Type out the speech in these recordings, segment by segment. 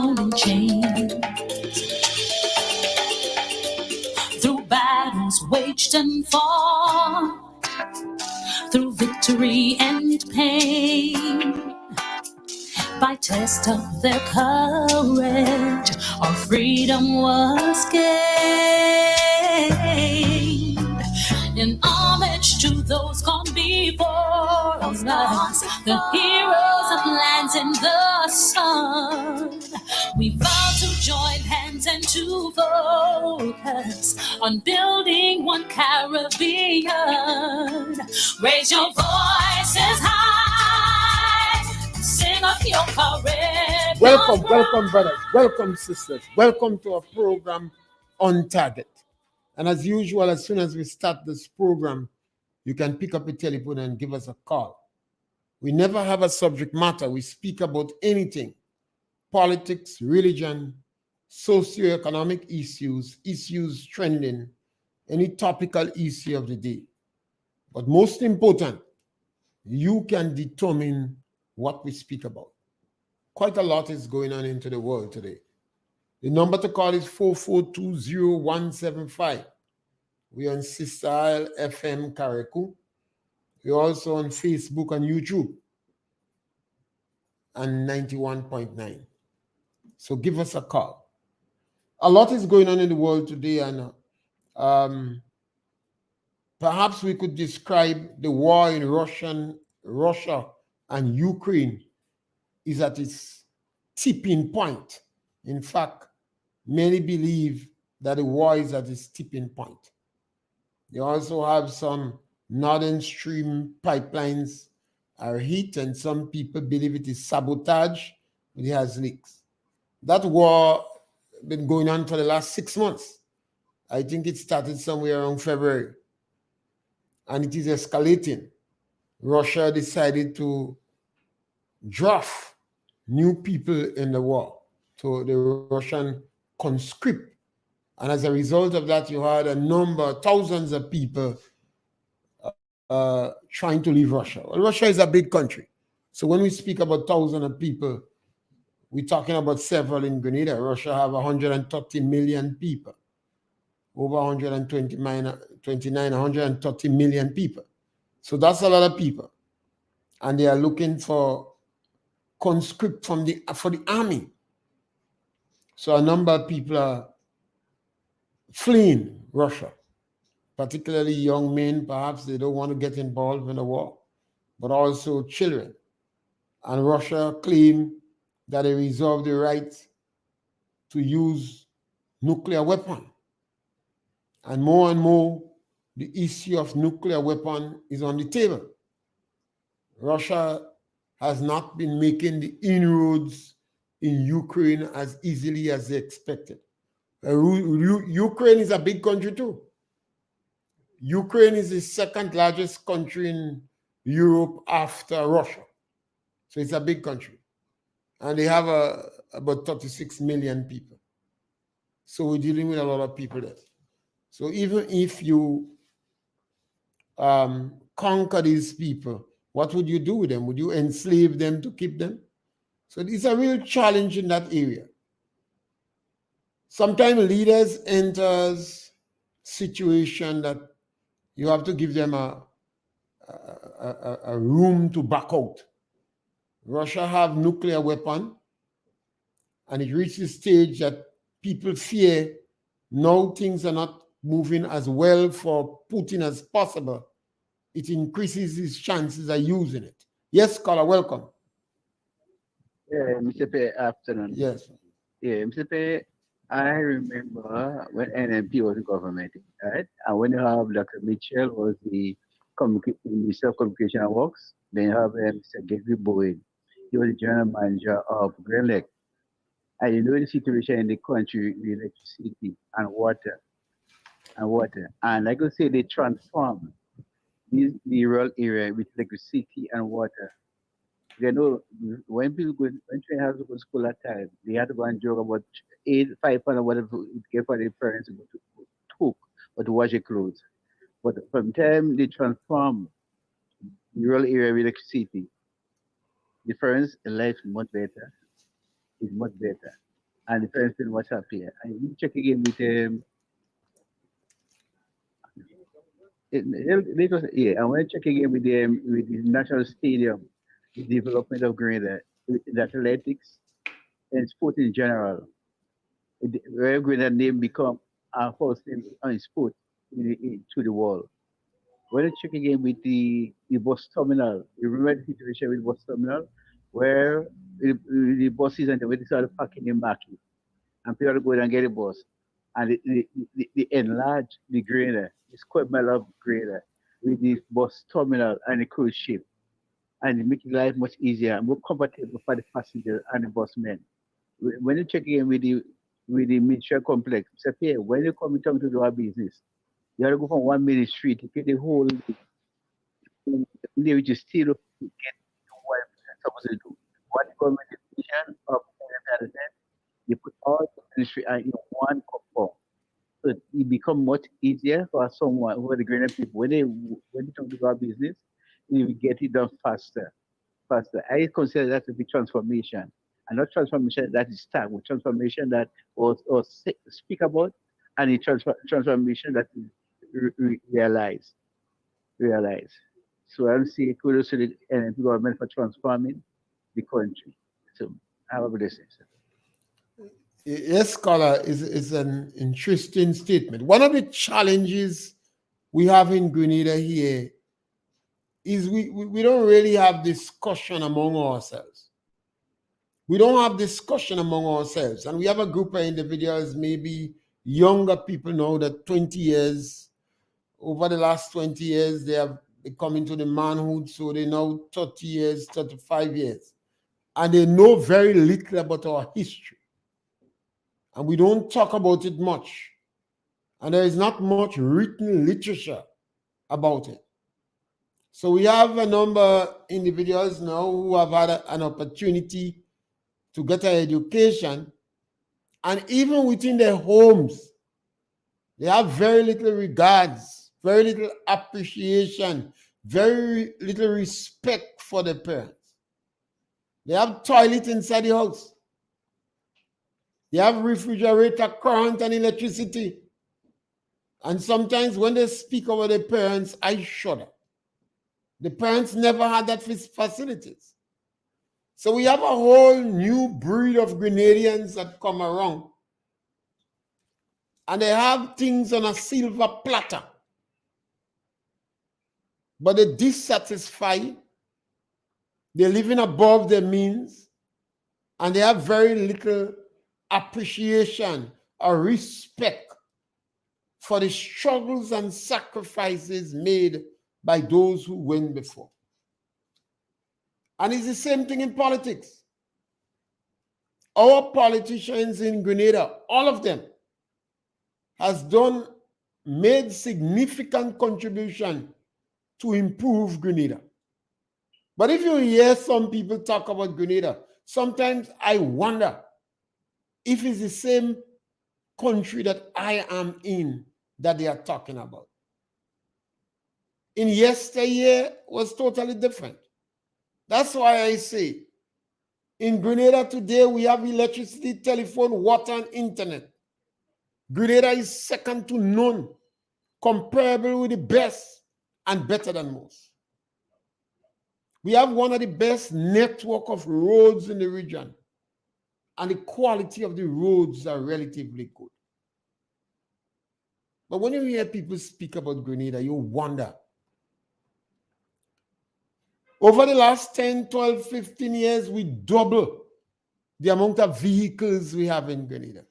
bound in chains. Through battles waged and fought, through victory and pain, by test of their courage, our freedom was gained. In homage to those gone before us, the heroes of lands in the sun, we vow to join hands and to focus on building one Caribbean. Raise your voices high, sing of your Caribbean. Welcome, brothers. Welcome, sisters. Welcome to our program On Target. And as usual, as soon as we start this program, you can pick up a telephone and give us a call. We never have a subject matter. We speak about anything: politics, religion, socio-economic issues trending, any topical issue of the day. But most important, you can determine what we speak about. Quite a lot is going on into the world today. The number to call is 4420175. We're on Sister Isle FM Karaku. We're also on Facebook and YouTube and 91.9. So give us a call. A lot is going on in the world today, and perhaps we could describe the war in Russia and Ukraine is at its tipping point. In fact, many believe that the war is at its tipping point. They also have some northern stream pipelines are hit, and some people believe it is sabotage, but it has leaks. That war been going on for the last 6 months. I think it started somewhere around February, and it is escalating. Russia decided to draft new people in the war, to the Russian conscript. And as a result of that, you had thousands of people trying to leave Russia. Well, Russia is a big country. So when we speak about thousands of people, we're talking about several in Grenada. Russia have 130 million people, over 130 million people. So that's a lot of people. And they are looking for conscript for the army. So a number of people are fleeing Russia, particularly young men. Perhaps they don't want to get involved in the war, but also children. And Russia claimed that they reserve the right to use nuclear weapon. And more, the issue of nuclear weapon is on the table. Russia has not been making the inroads in Ukraine as easily as they expected. Ukraine is a big country too. Ukraine is the second largest country in Europe after Russia. So it's a big country. And they have about 36 million people. So we're dealing with a lot of people there. So even if you conquer these people, what would you do with them? Would you enslave them to keep them? So it's a real challenge in that area. Sometimes leaders enter situation that you have to give them a room to back out. Russia have nuclear weapon, and it reached the stage that people fear now things are not moving as well for Putin as possible. It increases his chances of using it. Yes, caller, welcome. Yeah, Mr. Pierre, afternoon. Yes. Yeah, Mr. Pierre, I remember when NMP was in government, right? And when you have Dr. Mitchell was the Minister of Communication and Works, then you have Mr. Gary Bowen. He was the general manager of Grand Lake. And you know the situation in the country with electricity and water. And like I say, they transform the rural area with electricity and water. You know, when children have to go to school at time, they had to go and joke about 500 whatever it gave for their parents to go to cook or to wash their clothes. But from time they transform the rural area with electricity, the parents' life is much better. It's much better. and the parents feel much happier. And you check again with yeah, and when you check again with the national stadium, the development of Grenada, the athletics and sport in general, where Grenada name become our first name on sport to the world. When you check again with the bus terminal, you remember the situation with bus terminal where the buses and the way they started parking in market and people go and get a bus and they enlarge the grader, the square mile of grader with the bus terminal and the cruise ship and it make life much easier and more comfortable for the passenger and the busmen. When you check in with the Mitchell complex, say, hey, when you come in town to do our business, you have to go from 1 minute street to get the whole day, which is still to get to what you're supposed to do. What the government decision of NFLSN, they put all the ministry in one compound. So it become much easier for someone who are the greater people when they talk about business, you will get it done faster. I consider that to be transformation, and not transformation that is start with transformation that speak about, and a transformation that is realized. Realize. So I see kudos to the NNP government for transforming the country. So I have a blessing. Yes, scholar, is an interesting statement. One of the challenges we have in Grenada here is we don't really have discussion among ourselves. We don't have discussion among ourselves. And we have a group of individuals, maybe younger people now that 20 years, over the last 20 years, they have come into the manhood. So they know 30 years, 35 years. And they know very little about our history. And we don't talk about it much. And there is not much written literature about it. So we have a number of individuals now who have had an opportunity to get an education, and even within their homes, they have very little regards, very little appreciation, very little respect for their parents. They have toilet inside the house. They have refrigerator, current, and electricity. And sometimes when they speak about their parents, I shudder. The parents never had that facilities. So we have a whole new breed of Grenadians that come around. And they have things on a silver platter. But they're dissatisfied. They're living above their means. And they have very little appreciation or respect for the struggles and sacrifices made by those who went before. And it's the same thing in politics. Our politicians in Grenada, all of them, has made significant contribution to improve Grenada. But if you hear some people talk about Grenada, sometimes I wonder if it's the same country that I am in that they are talking about. In yesteryear was totally different. That's why I say, in Grenada today, we have electricity, telephone, water, and internet. Grenada is second to none, comparable with the best and better than most. We have one of the best network of roads in the region, and the quality of the roads are relatively good. But when you hear people speak about Grenada, you wonder. Over the last 10, 12, 15 years, we double the amount of vehicles we have in Grenada.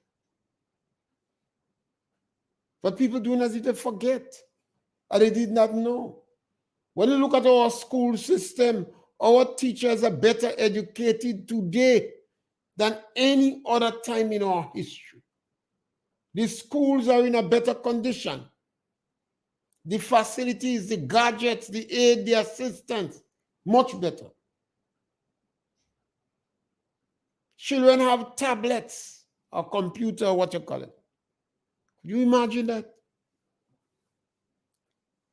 But people doing as if they forget, or they did not know. When you look at our school system, our teachers are better educated today than any other time in our history. The schools are in a better condition. The facilities, the gadgets, the aid, the assistance, much better. Children have tablets or computer, what you call it. Could you imagine that?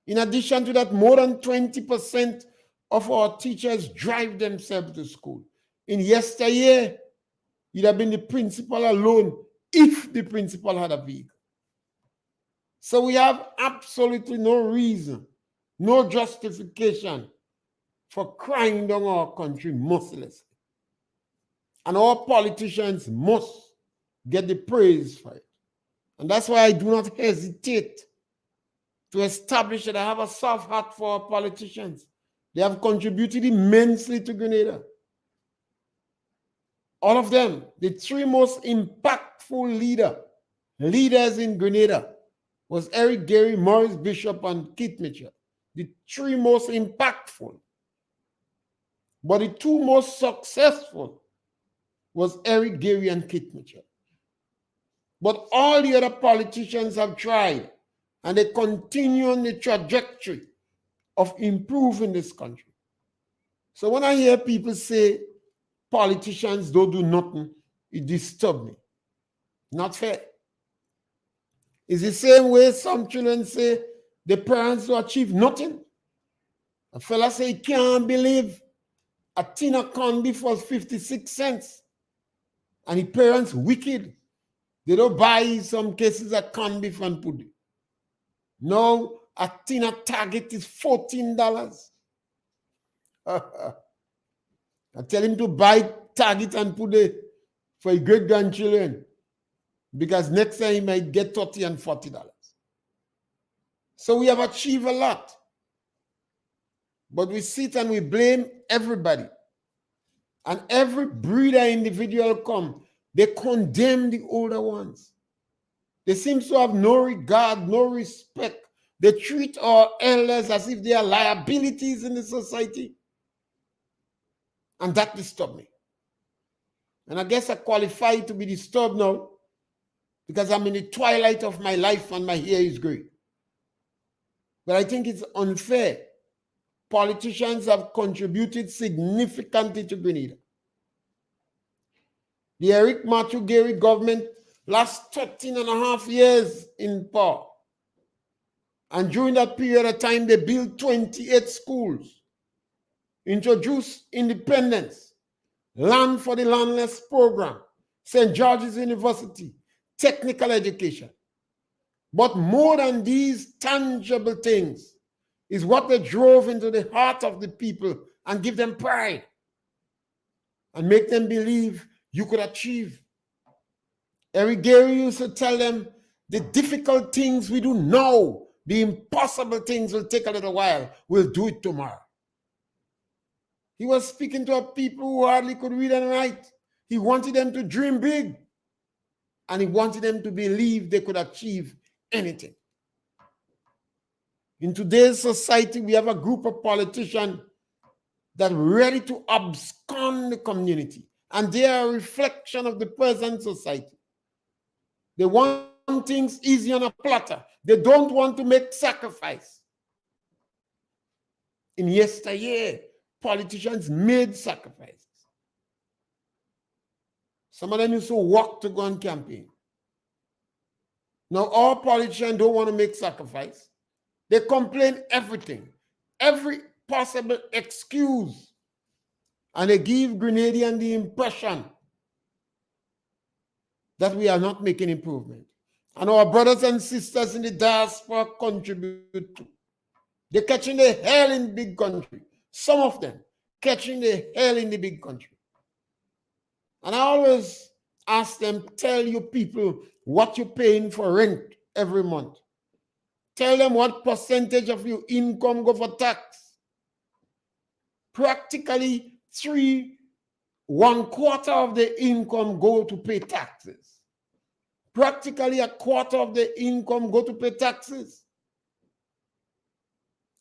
In addition to that, more than 20% of our teachers drive themselves to school. In yesteryear, It'd have been the principal alone if the principal had a vehicle. So we have absolutely no reason, no justification for crying down our country mercilessly. And our politicians must get the praise for it. And that's why I do not hesitate to establish that I have a soft heart for our politicians. They have contributed immensely to Grenada. All of them, the three most impactful leaders in Grenada was Eric Gary, Maurice Bishop, and Keith Mitchell. The three most impactful. But the two most successful was Eric Gary and Keith Mitchell. But all the other politicians have tried, and they continue on the trajectory of improving this country. So when I hear people say politicians don't do nothing, it disturbs me. Not fair. It's the same way some children say the parents don't achieve nothing. A fella say he can't believe a tin of corned beef was 56 cents. And the parents wicked. They don't buy some cases of corned beef and put it. No, a tin of Target is $14. I tell him to buy Target and put it for his great-grandchildren, because next time he might get $30 and $40. So we have achieved a lot. But we sit and we blame everybody. And every breeder individual come, they condemn the older ones. They seem to have no regard, no respect. They treat our elders as if they are liabilities in the society. And that disturbs me. And I guess I qualify to be disturbed now because I'm in the twilight of my life and my hair is gray. But I think it's unfair. Politicians have contributed significantly to Grenada. The Eric Matthew Gary government last 13 and a half years in power. And during that period of time, they built 28 schools, introduced independence, land for the landless program, St. George's University, technical education. But more than these tangible things is what they drove into the heart of the people and give them pride and make them believe you could achieve. Eric Gary used to tell them the difficult things we do now, the impossible things will take a little while. We'll do it tomorrow. He was speaking to a people who hardly could read and write. He wanted them to dream big. And he wanted them to believe they could achieve anything. In today's society, we have a group of politicians that are ready to abscond the community. And they are a reflection of the present society. They want things easy on a platter. They don't want to make sacrifice. In yesteryear, politicians made sacrifices. Some of them used to walk to go on campaign. Now, all politicians don't want to make sacrifice. They complain everything, every possible excuse. And they give Grenadians the impression that we are not making improvement. And our brothers and sisters in the diaspora contribute too. They're catching the hell in the big country. Some of them catching the hell in the big country. And I always ask them, tell your people what you're paying for rent every month. Tell them what percentage of your income go for tax. Practically 1/4 of the income go to pay taxes. Practically 1/4 of the income go to pay taxes.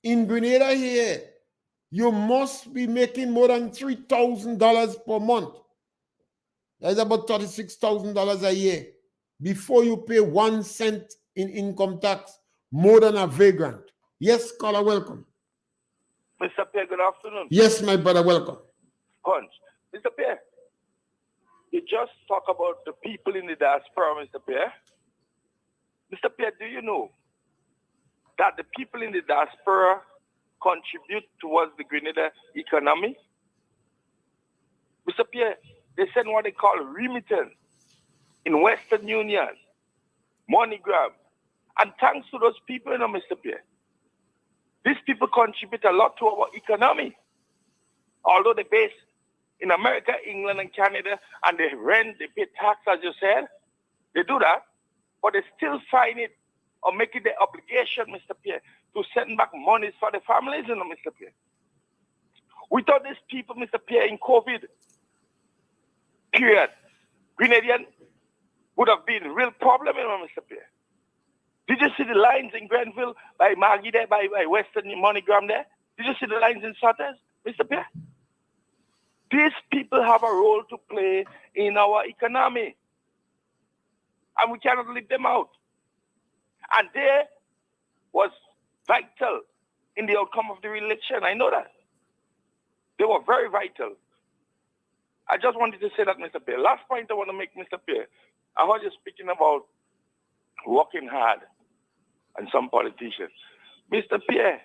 In Grenada here, you must be making more than $3,000 per month. That's about $36,000 a year before you pay 1 cent in income tax, more than a vagrant. Yes, caller, welcome. Mr. Pierre, good afternoon. Yes, my brother, welcome. Punch. Mr. Pierre, you just talk about the people in the diaspora, Mr. Pierre. Mr. Pierre, do you know that the people in the diaspora contribute towards the Grenada economy? Mr. Pierre, they send what they call remittance in Western Union, MoneyGram. And thanks to those people, Mr. Pierre, these people contribute a lot to our economy. Although they base in America, England, and Canada, and they rent, they pay tax, as you said, they do that, but they still find it or make it their obligation, Mr. Pierre, to send back monies for the families, Mr. Pierre. Without these people, Mr. Pierre, in COVID period, Grenadian would have been a real problem, Mr. Pierre. Did you see the lines in Grenville by Maggie there, by Western MoneyGram there? Did you see the lines in Sotters, Mr. Pierre? These people have a role to play in our economy, and we cannot leave them out. And they was vital in the outcome of the election. I know that. They were very vital. I just wanted to say that, Mr. Pierre. Last point I want to make, Mr. Pierre. I heard you speaking about working hard and some politicians. Mr. Pierre,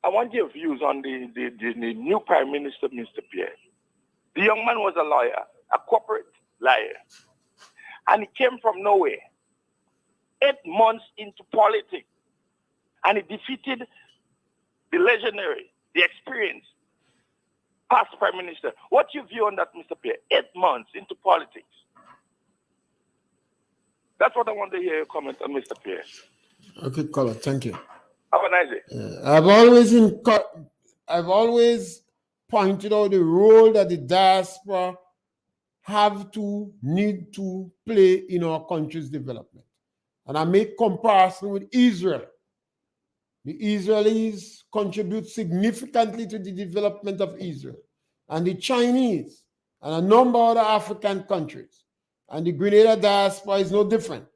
I want your views on the new Prime Minister, Mr. Pierre. The young man was a lawyer, a corporate lawyer, and he came from nowhere. 8 months into politics, and he defeated the legendary, the experienced past Prime Minister. What's your view on that, Mr. Pierre? 8 months into politics. That's what I want to hear your comment on, Mr. Pierre. Okay, caller, thank you. Have a nice day. I've always pointed out the role that the diaspora need to play in our country's development. And I make comparison with Israel. The Israelis contribute significantly to the development of Israel, and the Chinese, and a number of other African countries. And the Grenada diaspora is no different.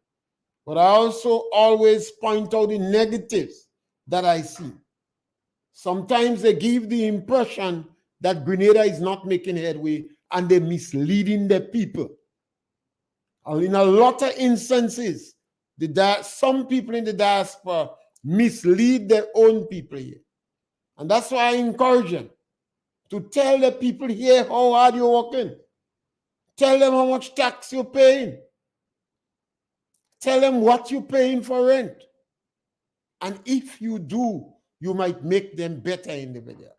But I also always point out the negatives that I see. Sometimes they give the impression that Grenada is not making headway, and they're misleading the people. And in a lot of instances, some people in the diaspora mislead their own people here. And that's why I encourage them to tell the people here how hard you're working. Tell them how much tax you're paying. Tell them what you're paying for rent. And if you do, you might make them better individuals.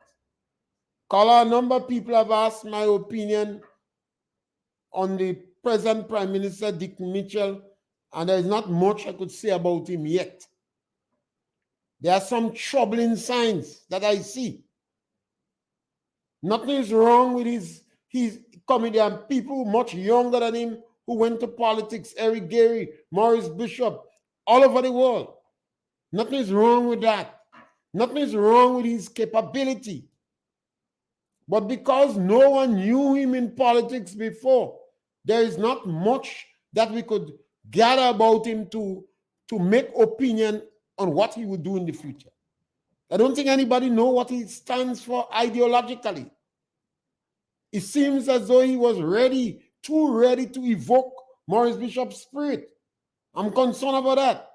Caller, a number of people have asked my opinion on the present Prime Minister, Dick Mitchell, and there is not much I could say about him yet. There are some troubling signs that I see. Nothing is wrong with his comedian, people much younger than him who went to politics, Eric Gary, Maurice Bishop, all over the world. Nothing is wrong with that. Nothing is wrong with his capability. But because no one knew him in politics before, there is not much that we could gather about him to make opinion on what he would do in the future. I don't think anybody knows what he stands for ideologically. It seems as though he was too ready to evoke Maurice Bishop's spirit. I'm concerned about that.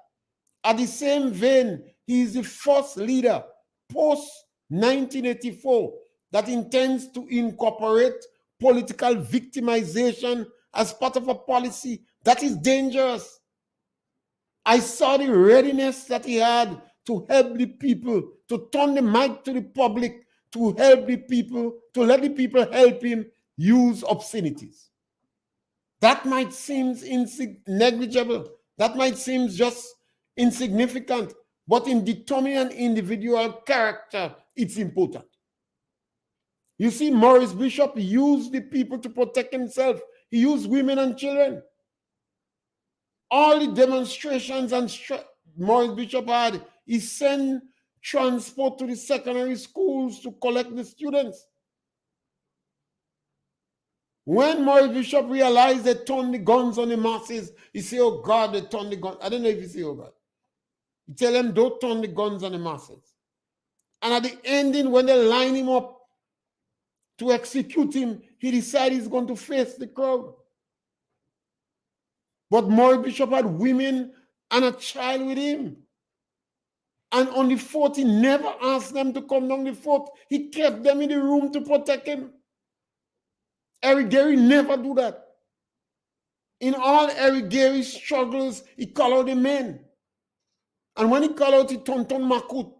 At the same vein, he is the first leader post-1984 that intends to incorporate political victimization as part of a policy that is dangerous. I saw the readiness that he had to help the people, to turn the mic to the public, to help the people, to let the people help him use obscenities. That might seem negligible. That might seem just insignificant, but in determining an individual character, it's important. You see, Maurice Bishop used the people to protect himself. He used women and children. All the demonstrations and Maurice Bishop had, he sent transport to the secondary schools to collect the students. When Maurice Bishop realized they turned the guns on the masses, he said, oh God, they turned the guns. I don't know if you say, oh God. He tell them, don't turn the guns on the masses. And at the ending, when they line him up to execute him, he decided he's going to face the crowd. But Maurice Bishop had women and a child with him. And on the fort, he never asked them to come down the fort. He kept them in the room to protect him. Eric Gary never do that. In all Eric Gary's struggles, he called out the men. And when he called out the Tonton Makut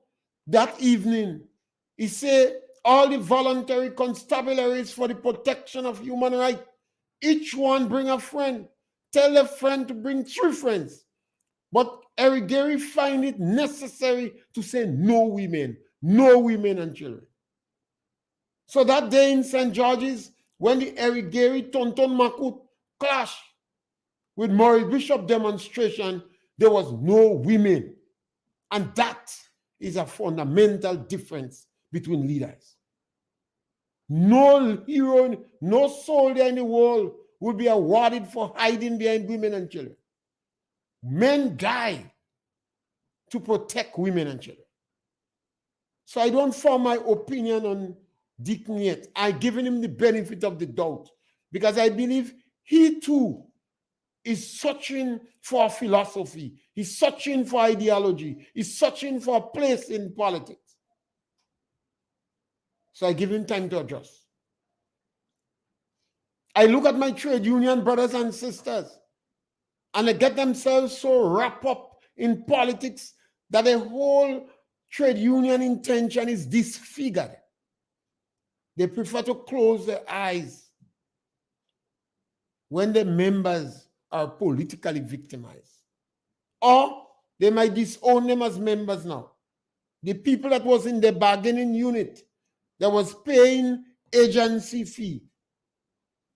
that evening, he said, all the voluntary constabularies for the protection of human rights, each one bring a friend. Tell a friend to bring 3 friends. But Eric Gary find it necessary to say no women and children. So that day in St. George's, when the Eric Gary Tonton Makut clashed with Maurice Bishop demonstration, there was no women. And that is a fundamental difference between leaders. No hero, no soldier in the world will be awarded for hiding behind women and children. Men die to protect women and children. So I don't form my opinion on Deacon yet. I've given him the benefit of the doubt because I believe he too is searching for philosophy. He's searching for ideology. He's searching for a place in politics. So I give him time to adjust. I look at my trade union brothers and sisters, and they get themselves so wrapped up in politics that the whole trade union intention is disfigured. They prefer to close their eyes when the members are politically victimized. Or they might disown them as members now. The people that was in the bargaining unit that was paying agency fee,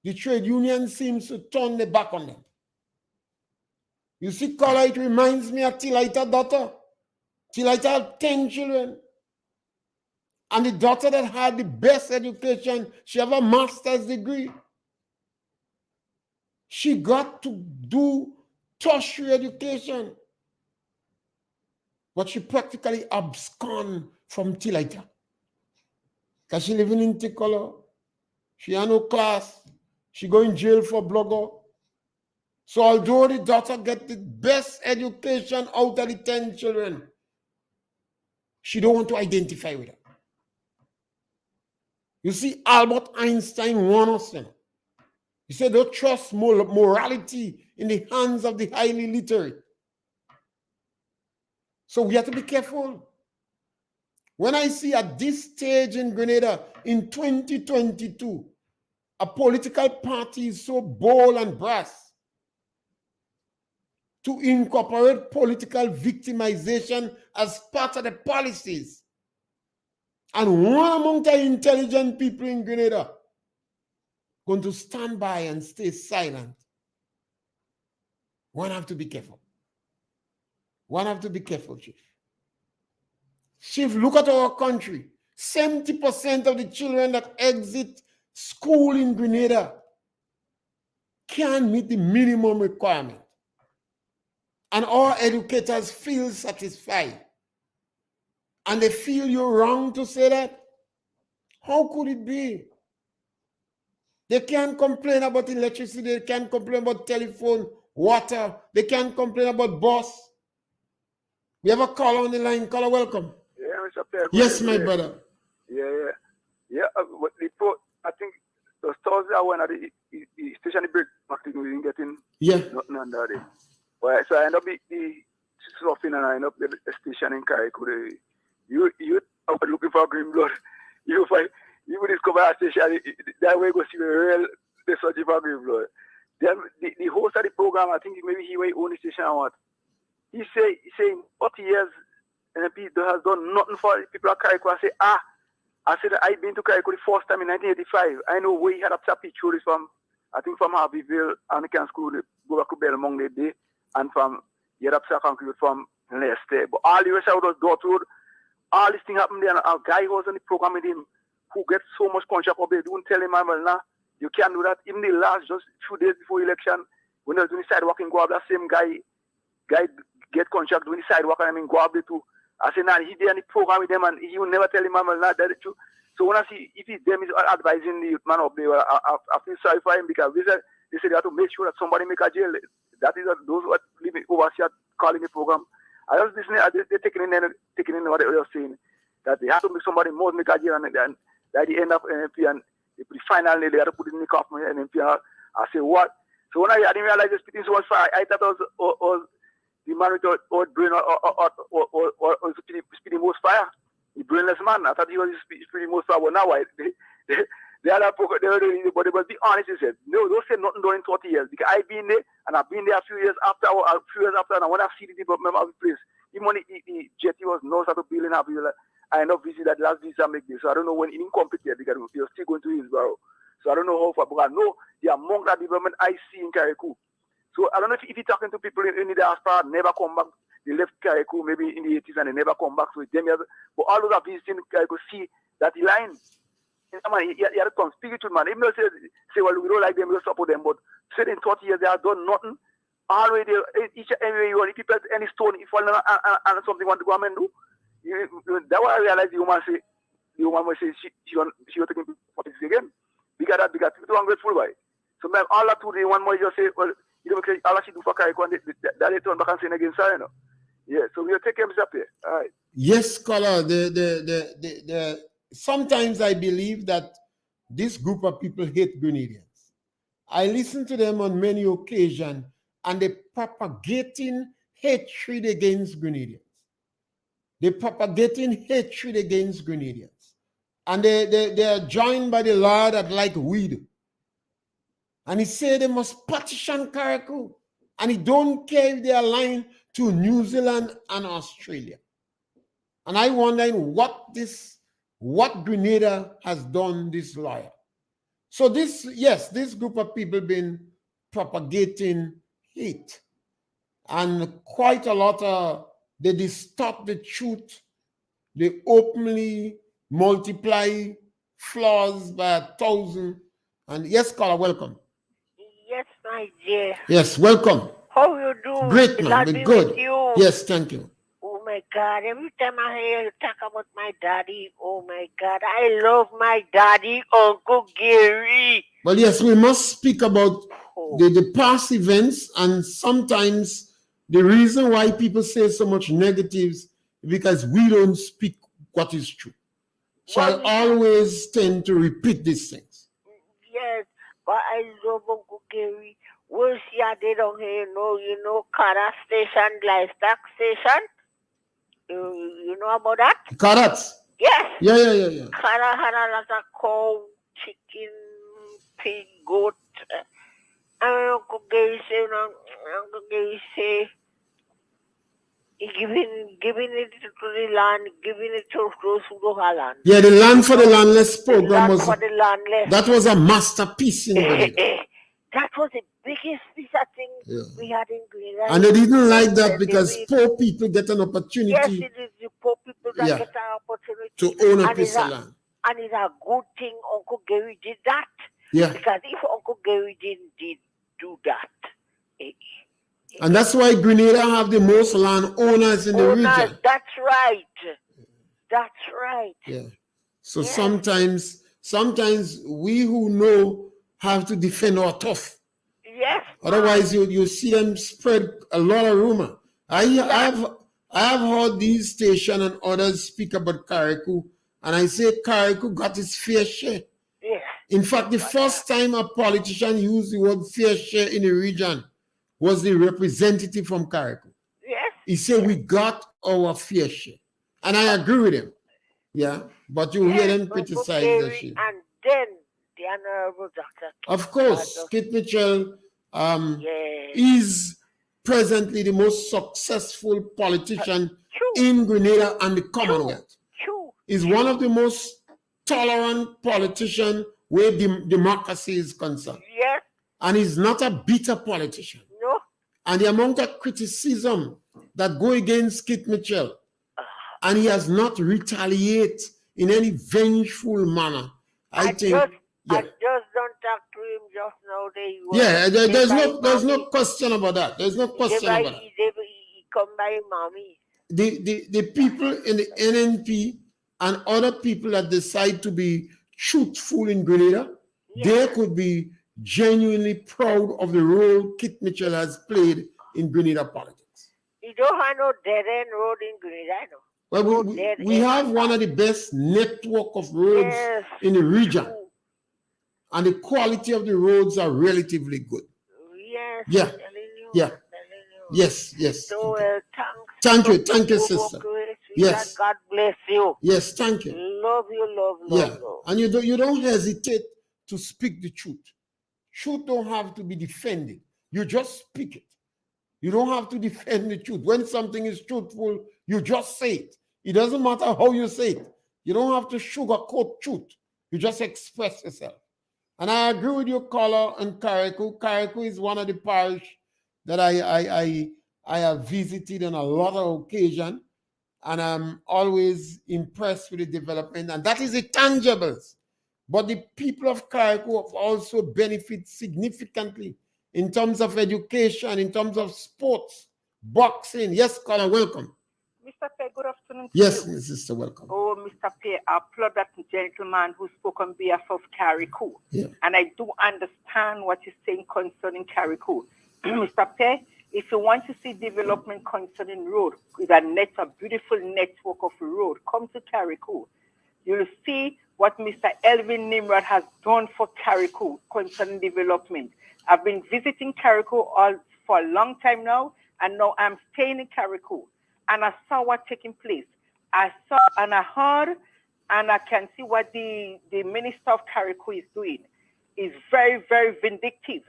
the trade union seems to turn their back on them. You see, Carla, it reminds me of Tilaita's daughter. Tilaita had 10 children. And the daughter that had the best education, she have a master's degree. She got to do tertiary education. But she practically absconded from Tilaita. Because she living in Tikolo. She had no class. She go in jail for blogger. So although the daughter get the best education out of the 10 children, she don't want to identify with her. You see, Albert Einstein warned us. He said, don't trust morality in the hands of the highly literate. So we have to be careful. When I see at this stage in Grenada in 2022, a political party is so bold and brass to incorporate political victimization as part of the policies, and one among the intelligent people in Grenada going to stand by and stay silent, one have to be careful. One have to be careful, Chief. Chief, look at our country. 70% of the children that exit school in Grenada can't meet the minimum requirement. And our educators feel satisfied. And they feel you're wrong to say that. How could it be? They can't complain about electricity. They can't complain about telephone, water. They can't complain about bus. We have a caller on the line. Caller, welcome. Yeah, Mr. Pierre. Yes, my brother. Yeah. I think the stores that went at the station break, we didn't get in. Yeah. Nothing on that day. Well, so I end up the surfing and I end up at the station in Kaiko. You are looking for green blood. You will discover a station that way go see the searching for green blood. Then the host of the program, I think maybe he will own the station or what. He saying 40 years NP has done nothing for the people of Kaiko. I said I've been to Kaiko the first time in 1985. I know where he had a picture from, I think from Harveyville, Anglican School, go back to Belmont that day, and from Yedapsa concrete from Leicester. But all the rest of those Dortwood, all this thing happened there, and a guy who was on the program with him who gets so much contract up there, don't tell him, well, nah, you can't do that. Even the last just few days before election, when they were doing sidewalk in Guab, that same guy get contract doing the sidewalk and I mean Guab too. I said, nah, he did any program with them and he will never tell him, well, nah, that's true. So when I see if it's them is advising the man up there, I feel sorry for him because they said they have to make sure that somebody make a jail. That is those who are living overseas calling the program. I was listening, they're taking in what they were saying. That they have to make somebody more make a jail and at the end of NFP and they put final nail, they had to put it in the coffin, and then Pierre, I say, what? So when I didn't realize the spitting so much fire, I thought it was the man with the brain or spitting most fire. The brainless man. I thought he was spitting most fire. But now the other poker, but they must be honest. He said, no, don't say nothing during 30 years. Because I've been there, and I've been there a few years after, and when I see the development of the place, even when the jetty was no sort of building up, I know visit that last visit I make this. So I don't know when incompetent because you're still going to Hillsborough. So I don't know how far, but I know the amount of development I see in Carriacou. So I don't know if you're talking to people in the diaspora, never come back. They left Carriacou maybe in the 80s and they never come back. So them years, but all those are visiting Carriacou see that the line. Man, you have to come spiritual man. Even though say, well, we don't like them, we don't support them, but say in 30 years they have done nothing. Always each anyway you want, if you put any stone, if you and something want to go and do. That's why I realized the woman will say she was taking politics again. Because people are ungrateful by. So man, all that today, one more just say, well, you know, all that she do for Carriacou and that they turn back and say against her, you know. Yeah, so we'll take him up here. All right. Yes, scholar. Sometimes I believe that this group of people hate Grenadians. I listen to them on many occasions, and they're propagating hatred against Grenadians. They're propagating hatred against Grenadians. And they are joined by the law that like weed. And he said they must partition Carriacou. And he don't care if they are aligned to New Zealand and Australia. And I wonder what Grenada has done this lawyer. So this group of people been propagating hate. And quite a lot they distort the truth. They openly multiply flaws by 1,000. And yes, caller, welcome. Yes, my dear. Yes, welcome. How you do? Great, man. Be good. You. Yes, thank you. Oh my God! Every time I hear you talk about my daddy, oh my God, I love my daddy, Uncle Gary. Well, yes, we must speak about the past events, and sometimes the reason why people say so much negatives is because we don't speak what is true. So I always tend to repeat these things. Yes, but I love Uncle Gary. We'll see how they don't hear, you know, Kara Station, livestock station. You know about that? Carrots? Yes. Yeah. Kara had a lot of cow, chicken, pig, goat. And Uncle Gary say, he giving it to the land, giving it to those who don't have land. Yeah, the Land for the Landless program that was a masterpiece in Grenada. That was the biggest piece of thing we had in Grenada. And they didn't like that because poor people get an opportunity. Yes, it is the poor people that get an opportunity to own a piece of land. And it's a good thing Uncle Gary did that. Yeah. Because if Uncle Gary didn't do that, and that's why Grenada have the most land owners in the region. That's right. That's right. Yeah. So sometimes we who know have to defend our tough. Yes. Otherwise, you see them spread a lot of rumor. I have heard these stations and others speak about Carriacou, and I say Carriacou got its fair share. Yeah. In fact, the first time a politician used the word fair share in the region was the representative from Carriacou. Yes. He said we got our fair share. And I agree with him. Yeah. But you hear them criticize the shit. And then the Honorable Dr. Of course, Kit Mitchell is presently the most successful politician in Grenada and the Commonwealth. Is one of the most tolerant politicians where democracy is concerned. Yes. And he's not a bitter politician. No. And the amount of criticism that go against Kit Mitchell, and he has not retaliate in any vengeful manner. I think I just don't talk to him just now. There's no question about that. There's no question about that. He come by mommy. The people in the NNP and other people that decide to be truthful in Grenada, they could be genuinely proud of the role Kit Mitchell has played in Grenada politics. You don't have no dead-end road in Grenada. Well, we have one of the best network of roads in the region. and the quality of the roads are relatively good. Yes, Yeah, I'm telling you. yeah. I'm telling you. Yes, yes. So, Okay. thanks. Thank you, Dr. sister. Sweetheart. Yes, God bless you. yes, thank you. Love you, love, Yeah, love. and you don't hesitate to speak the truth. Truth don't have to be defended. You just speak it. You don't have to defend the truth. When something is truthful, you just say it. It doesn't matter how you say it. You don't have to sugarcoat truth. You just express yourself. And I agree with your caller on Carriacou. Carriacou is one of the parish that I have visited on a lot of occasions, and I'm always impressed with the development. And that is the tangibles. But the people of Carriacou have also benefit significantly in terms of education, in terms of sports, boxing. Yes, caller, welcome. Mr. Pierre, good afternoon to Yes, you. my sister, welcome. Oh, Mr. Pierre, I applaud that gentleman who spoke on behalf of Carriacou. Yeah. And I do understand what he's saying concerning Carriacou. Mr. Pierre, if you want to see development concerning road, with a beautiful network of road, come to Carriacou. You'll see what Mr. Elvin Nimrod has done for Carriacou concerning development. I've been visiting Carriacou for a long time now, and now I'm staying in Carriacou. And I saw what taking place. I saw and I heard, and I can see what the Minister of Carriacou is doing. It's very, very vindictive.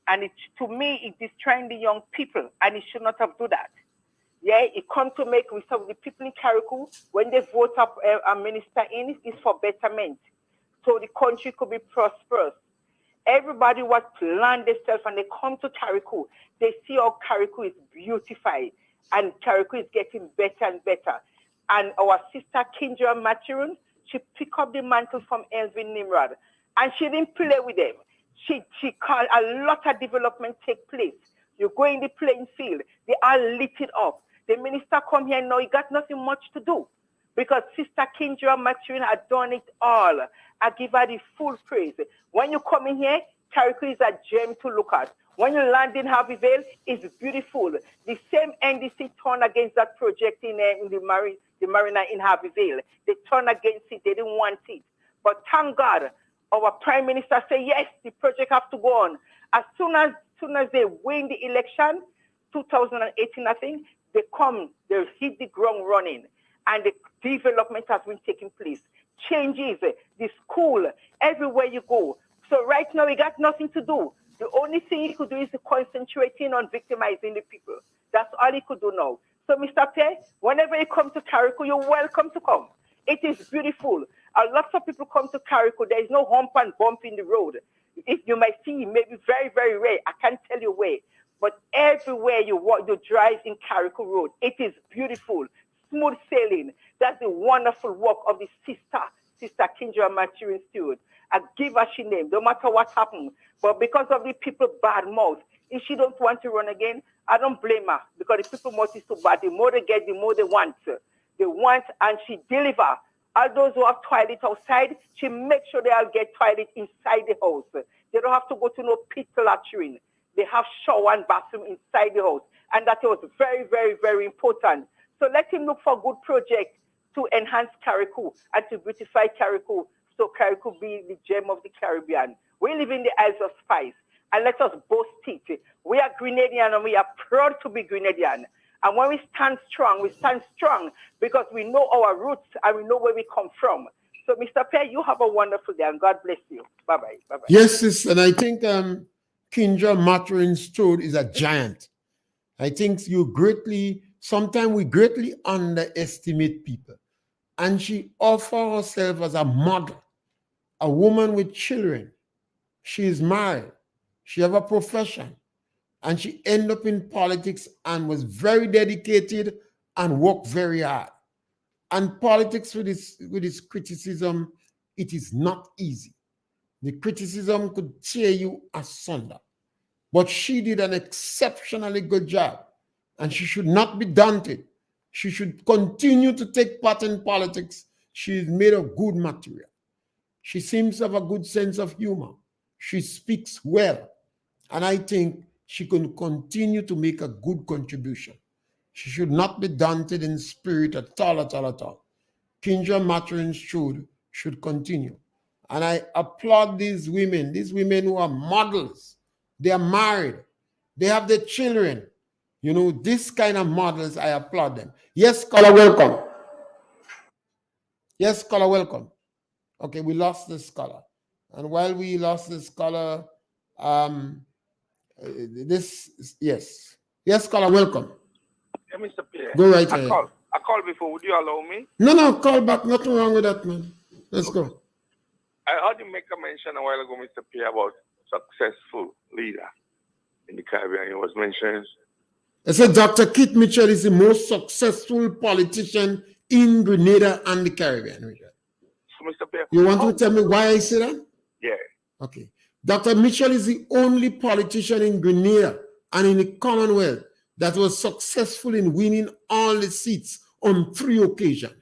And to me, it is destroying the young people, and it should not have done that. Yeah, it comes to make with some of the people in Carriacou, when they vote up a minister in, it's for betterment. So the country could be prosperous. Everybody was planned themselves, and they come to Carriacou. They see how Carriacou is beautified, and Carriacou is getting better and better. And our sister Kindra Maturun, she picked up the mantle from Elvin Nimrod, and she didn't play with them. She called a lot of development take place. You go in the playing field, they all lit it up. The minister come here now, he got nothing much to do, because Sister Kindra Maturun had done it all. I give her the full praise. When you come in here, Carriacou is a gem to look at. When you land in Harveyville, it's beautiful. The same NDC turned against that project in the marina in Harveyville. They turned against it. They didn't want it. But thank God, our Prime Minister said, yes, the project has to go on. As soon as they win the election, 2018, I think, they hit the ground running. And the development has been taking place. Changes, the school, everywhere you go. So right now, we got nothing to do. The only thing he could do is concentrating on victimizing the people. That's all he could do now. So, Mr. Pierre, whenever you come to Carriacou, you're welcome to come. It is beautiful. A lot of people come to Carriacou. There is no hump and bump in the road. If you might see, maybe very, very rare. I can't tell you where. But everywhere you walk, you drive in Carriacou Road, it is beautiful. Smooth sailing. That's the wonderful work of the Sister Kindra Maturun Stewart. I give her she name, no matter what happened. But because of the people bad mouth, if she don't want to run again, I don't blame her, because the people mouth is too bad. The more they get, the more they want. They want, and she deliver. All those who have toilet outside, she makes sure they all get toilet inside the house. They don't have to go to no pit latrine. They have shower and bathroom inside the house. And that was very, very, very important. So let him look for good projects to enhance Carriacou and to beautify Carriacou, so Carriacou be the gem of the Caribbean. We live in the Isles of Spice, and let us boast it. We are Grenadian, and we are proud to be Grenadian. And when we stand strong because we know our roots and we know where we come from. So, Mr. Pierre, you have a wonderful day, and God bless you. Bye-bye. Bye-bye. Yes, sister, and I think Kindra Maturun Stewart is a giant. I think sometimes we greatly underestimate people. And she offers herself as a mother, a woman with children. She is married. She have a profession. And she ended up in politics and was very dedicated and worked very hard. And politics with its criticism, it is not easy. The criticism could tear you asunder. But she did an exceptionally good job. And she should not be daunted. She should continue to take part in politics. She is made of good material. She seems to have a good sense of humor. She speaks well. And I think she can continue to make a good contribution. She should not be daunted in spirit at all. Kindra Maturun should continue. And I applaud these women who are models. They are married. They have their children. You know, this kind of models, I applaud them. Yes, caller, welcome. Yes, caller, welcome. Okay, we lost this caller. And while we lost this caller, yes, caller, welcome. Yeah, Mr. Pierre. Go right ahead. I called before. Would you allow me? No, call back. Nothing wrong with that, man. Let's go. I heard you make a mention a while ago, Mr. Pierre, about successful leader in the Caribbean. He was mentioned. I said Dr. Kit Mitchell is the most successful politician in Grenada and the Caribbean region. So, Mr. Pierre, you want to tell me why I say that? Yeah. Okay. Dr. Mitchell is the only politician in Grenada and in the Commonwealth that was successful in winning all the seats on 3 occasions.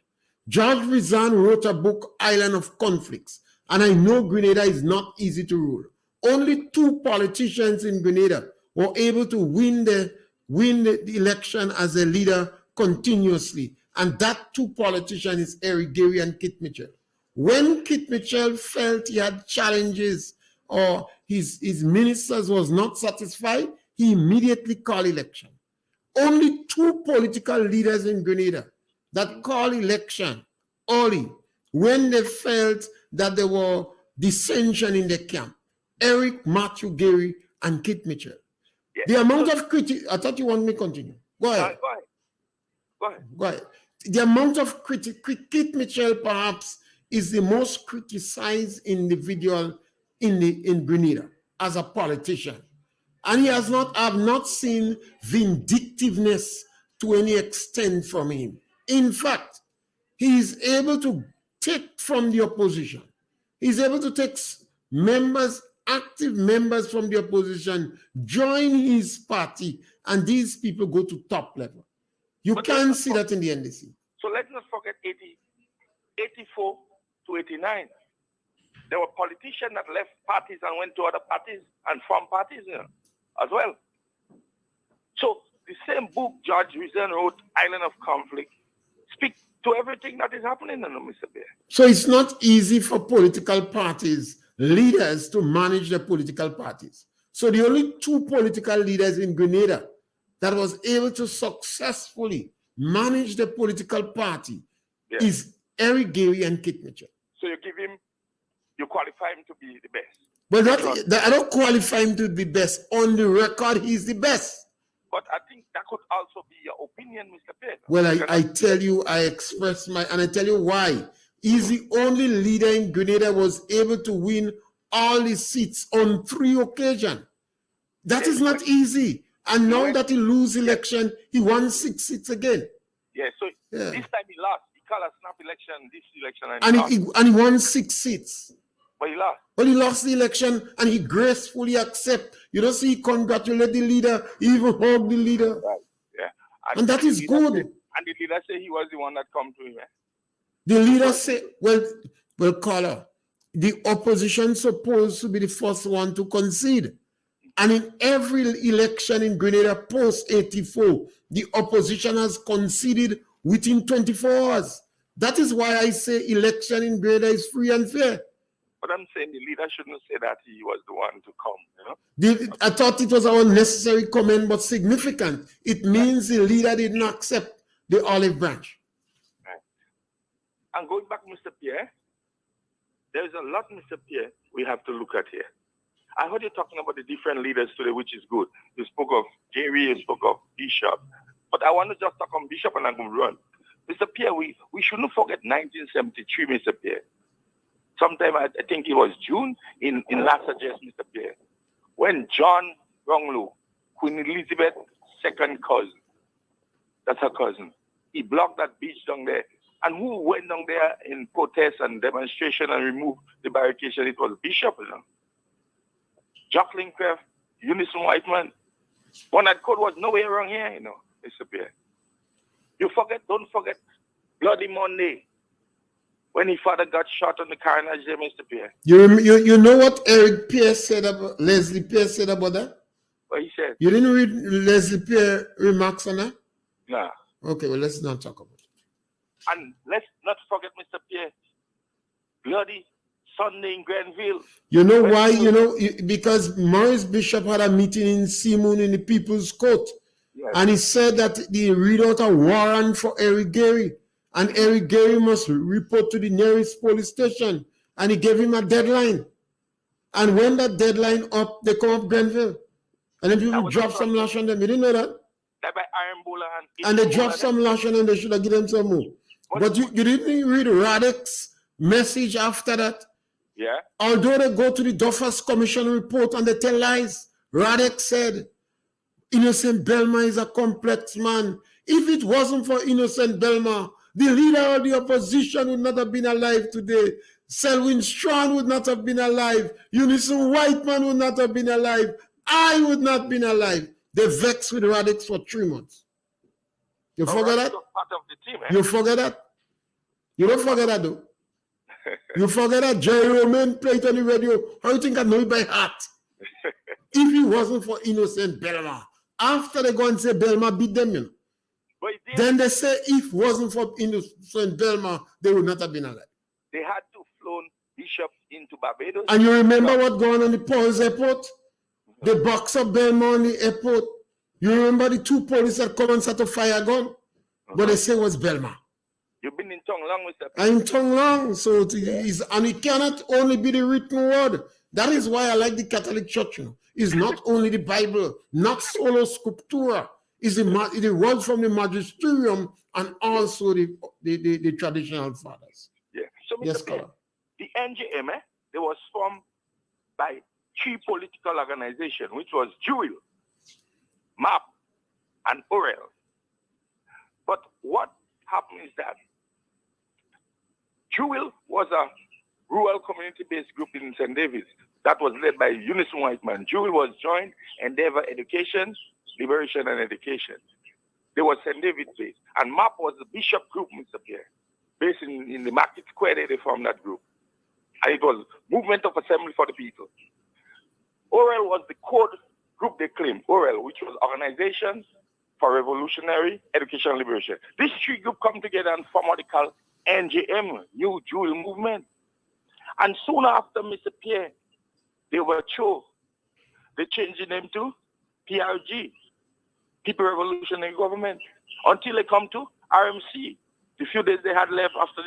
George Rizan wrote a book, Island of Conflicts, and I know Grenada is not easy to rule. Only 2 politicians in Grenada were able to win the election as a leader continuously, and that 2 politicians is Eric Gary and Kit Mitchell. When Kit Mitchell felt he had challenges or his ministers was not satisfied, he immediately called election. Only 2 political leaders in Grenada that called election early when they felt that there were dissension in the camp: Eric, Matthew Gary, and Kit Mitchell. Yeah. The amount of I thought you wanted me to continue. Go ahead. Go ahead. The amount of Kit Mitchell perhaps is the most criticized individual in Grenada as a politician. And he has not, I've not seen vindictiveness to any extent from him. In fact, he is able to take from the opposition. He's able to take members, active members from the opposition, join his party, and these people go to top level. You can't see that in the NDC. So let's not forget 84 to 89. There were politicians that left parties and went to other parties and formed parties, you know, as well. So the same book George Rizan wrote, Island of Conflict, speaks to everything that is happening, Mr. Pierre. So it's not easy for political parties, leaders, to manage the political parties. So the only 2 political leaders in Grenada that was able to successfully manage the political party is Eric Gary and Kit Mitchell. So you qualify him to be the best. But I don't qualify him to be best. On the record, he's the best. But I think that could also be your opinion, Mr. Pierre. Well, I tell you, I express and I tell you why. He's the only leader in Grenada was able to win all the seats on 3 occasions. That is not easy. And now that he lose election, he won 6 seats again. Yeah, so this time he lost. He called a snap election, this election. And he won 6 seats. But he lost. But he lost the election and he gracefully accept. You don't see he congratulate the leader, he even hug the leader. Right, yeah. And that is good. And the leader say he was the one that come to him. The leader say, well, caller, the opposition supposed to be the first one to concede. And in every election in Grenada post-84, the opposition has conceded within 24 hours. That is why I say election in Grenada is free and fair. But I'm saying the leader shouldn't say that he was the one to come, you know? I thought it was our necessary comment, but significant. It means the leader did not accept the olive branch. Right. And going back, Mr. Pierre, there's a lot, Mr. Pierre, we have to look at here. I heard you talking about the different leaders today, which is good. You spoke of Gary, you spoke of Bishop. But I want to just talk on Bishop and I'm going to run. Mr. Pierre, we shouldn't forget 1973, Mr. Pierre. Sometime, I think it was June, in Las Vegas, Mr. Pierre, when John Ronglu, Queen Elizabeth's second cousin, that's her cousin, he blocked that beach down there. And who went down there in protest and demonstration and removed the barricade? It was Bishop, you know. Jacqueline Craft, Unison Whiteman. One that code was nowhere around here, you know, Mr. Pierre. Don't forget Bloody Monday, when his father got shot on the carnage there, Mr. Pierre. You know what Eric Pierre said about, Leslie Pierre said about that? What he said? You didn't read Leslie Pierre remarks on that? No. Okay, well, let's not talk about it. And let's not forget, Mr. Pierre, bloody Sunday in Grenville. You know why? You know, because Maurice Bishop had a meeting in Seamoon in the People's Court. Yes. And he said that they read out a warrant for Eric Gary. And Eric Gary must report to the nearest police station. And he gave him a deadline. And when that deadline up, they come up Grenville. And then people drop some lash on them. You didn't know that? That by Iron Bowler And they drop some lash on them. They should have given them some more. But you didn't read Radek's message after that? Yeah. Although they go to the Duffers Commission report and they tell lies, Radek said, Innocent Belma is a complex man. If it wasn't for Innocent Belma, the leader of the opposition would not have been alive today. Selwyn Strachan would not have been alive. Unison Whiteman would not have been alive. I would not have been alive. They vexed with Radek for 3 months. You forget that? Part of the team, You forget that? You don't forget that though. You forget that Jerry Roman played on the radio. How do you think I know it by heart? If it wasn't for Innocent Belma, after they go and say Belma beat them, you know. Then they say if it wasn't for Innocent Belma, they would not have been alive. They had to flown Bishop into Barbados. And you remember what going on in the Paul's airport? They box up Belma on the airport. You remember the 2 police that come and set a fire gun? But they say it was Belma. You've been in tongue long, Mr. I'm tongue long, so it is, and it cannot only be the written word. That is why I like the Catholic Church. You know. It's not only the Bible, not solo scriptura. It's the word from the magisterium and also the traditional fathers. Yeah. So, Mr. Yes, Pierre, the NJM, they was formed by 3 political organizations, which was Jewel, MAP, and Orel. But what happened is that Jewel was a rural community-based group in St. David's that was led by Unison Whiteman. Jewel was joined Endeavor Education, Liberation and Education. They were St. David-based. And MAP was the Bishop group, Mr. Pierre. Based in the Market Square, they formed that group. And it was Movement of Assembly for the People. Orel was the code group they claimed, Orel, which was Organization for Revolutionary Education and Liberation. These 3 groups come together and form what they call NJM, New Jewel Movement. And soon after, Mr. Pierre, they were chose. They changed the name to PRG, People Revolutionary Government, until they come to RMC, the few days they had left after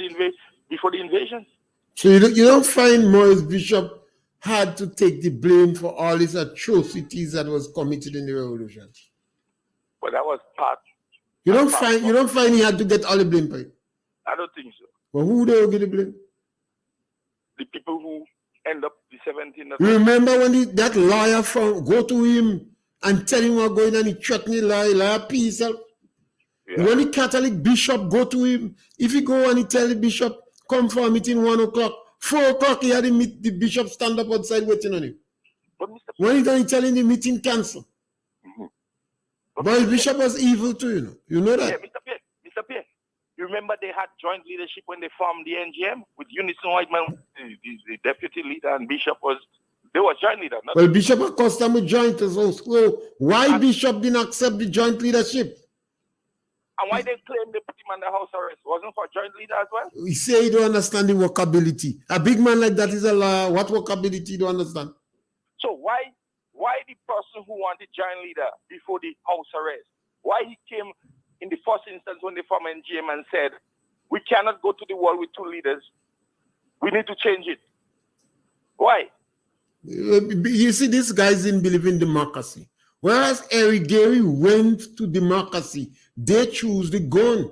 before the invasion. So you don't find Maurice Bishop had to take the blame for all these atrocities that was committed in the revolution? But that was part. You don't find he had to get all the blame for it? I don't think so. Well, who they will get the blame? The people who end up the 17th. Remember when that lawyer go to him and tell him what going on, he threatened the lawyer peace out. Yeah. When the Catholic bishop go to him, if he go and he tell the bishop, come for a meeting 1 o'clock, 4 o'clock he had the bishop stand up outside waiting on him. But Mr. When he done, he telling the meeting cancel. But the bishop was evil too, you know. You know that? Yeah, Mr. Pierre, you remember they had joint leadership when they formed the NGM with Unison Whiteman, the deputy leader, and Bishop they were joint leader. Well, Bishop accustomed with joint as well. So why Bishop didn't accept the joint leadership? And why they claim they put him under house arrest? Wasn't for joint leader as well? He say he don't understand the workability. A big man like that is a law. What workability you don't understand? So why the person who wanted joint leader before the house arrest, why he came in the first instance when they formed NGM and said, we cannot go to the wall with 2 leaders. We need to change it. Why? You see, these guys didn't believe in democracy. Whereas Eric Gary went to democracy, they choose the gun.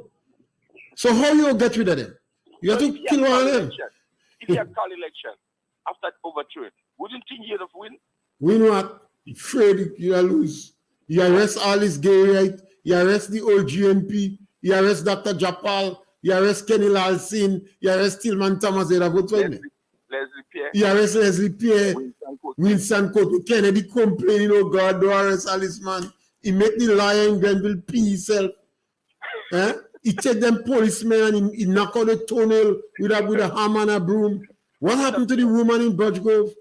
So how you get rid of them? You have to kill one of them. If you have call election after overthrow, wouldn't you think you'd have win? Win what? Afraid you lose. You arrest all this gay right. You arrest the old GNP. You arrest Dr. Japal. You arrest Kenny Lalsin. You arrest Tillman Thomas. Leslie Pierre. You arrest Leslie Pierre. Winston Cote. Kennedy complaining, oh God, don't arrest all this man. He make the liar in Grenville pee himself. He take them policemen and he knock out the tunnel with a hammer and a broom. What happened to the woman in Birchgrove?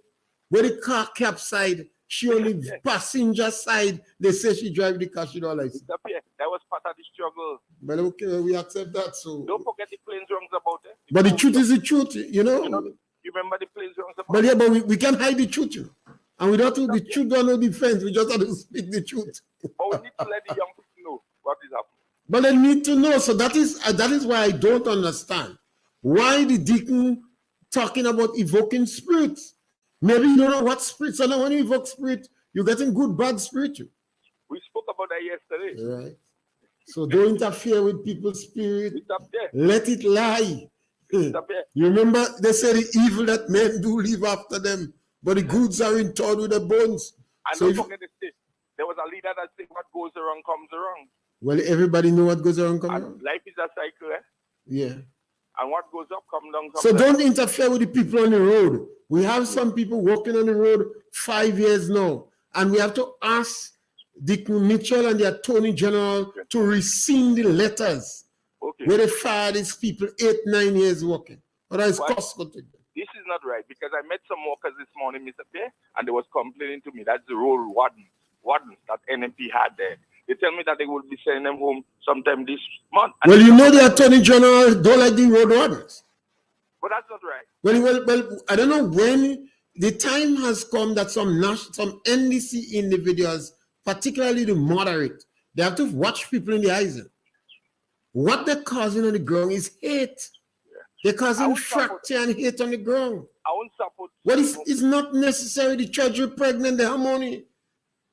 Where the car capsized, she only passenger side. They say she drive the car, she don't like it. That was part of the struggle. But okay, we accept that. So don't forget the plain wrongs about it. But the truth is the truth, you know. You remember the place where But yeah, but we can't hide the truth, you know. And we don't do the truth, don't no defense. We just have to speak the truth. But we need to let the young people know what is happening. But they need to know. So that is why I don't understand why the deacon talking about evoking spirits. Maybe you don't know what spirits. So now when you evoke spirit, you're getting good, bad spiritual. We spoke about that yesterday. Right. So don't interfere with people's spirit. It's up there. Let it lie. It's up there. You remember they say the evil that men do leave after them, but the goods are interred with the bones. And So don't forget the state. There was a leader that said what goes around comes around. well, everybody know what goes around comes And around. life is a cycle, eh? Yeah. And what goes up comes down. So don't interfere with the people on the road. We have some people walking on the road 5 years now, and we have to ask Deacon Mitchell and the Attorney General to rescind the letters where they fire these people 8-9 years working. Otherwise, cost go to them. This is not right because I met some workers this morning, Mr. Pierre, and they was complaining to me. That's the role wardens that NMP had there. They tell me that they will be sending them home sometime this month. Well, you know the Attorney General don't like the road wardens. But that's not right. Well, I don't know when the time has come that some NDC individuals, particularly the moderate, they have to watch people in the eyes. What they're causing on the ground is hate. They're causing fracture and hate on the ground. I won't support. Well, it's not necessary. The church is pregnant, they have money.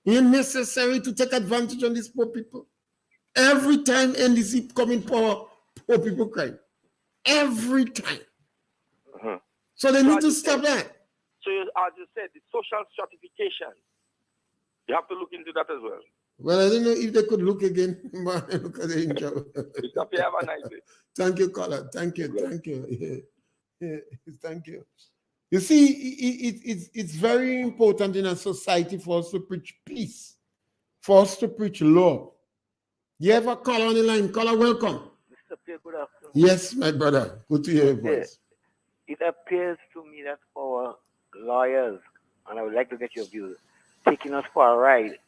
It's necessary to take advantage of these poor people. Every time NDC come in power, poor people cry. Every time. So they need to stop that. So as you said, the social stratification, you have to look into that as well. Well, I don't know if they could look again. Look at the intro. Have a nice day. Thank you, caller. Thank you. Yeah, thank you. You see, it's very important in a society for us to preach peace, for us to preach love. You have a caller on the line? Caller, welcome. Mr. Pierre, good afternoon. Yes, my brother. Good to hear your voice. It appears to me that our lawyers, and I would like to get your views, taking us for a ride.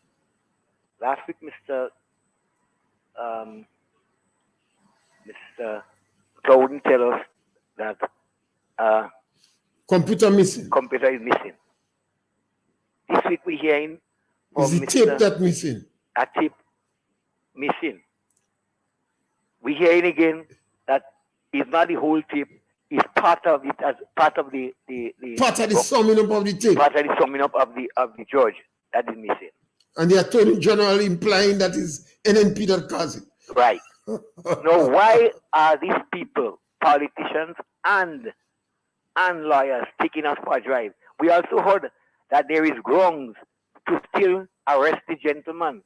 Last week, Mr. Clouden tell us that Computer missing. Computer is missing. This week we're hearing Is the tape that missing? A tape missing. We're hearing again that it's not the whole tape. It's part of it as part of the part of the summing up of the tape. Part of the summing up of the judge that is missing. And the Attorney General implying that is NNP that caused it. Right. Now, why are these people, politicians and lawyers, taking us for a drive? We also heard that there is grounds to still arrest the gentleman.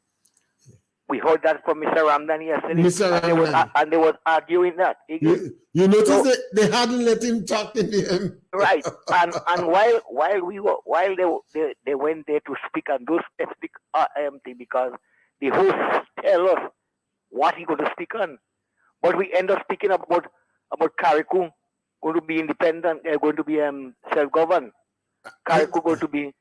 We heard that from Mr. Ramdan yesterday. Mr. Ramdan. And they was arguing that. You notice that they hadn't let him talk in the end. Right. And while they went there to speak and those speak are empty because the host tell us what he going to speak on. But we end up speaking about Carriacou going to be independent, going to be self-governed. Carriacou going to be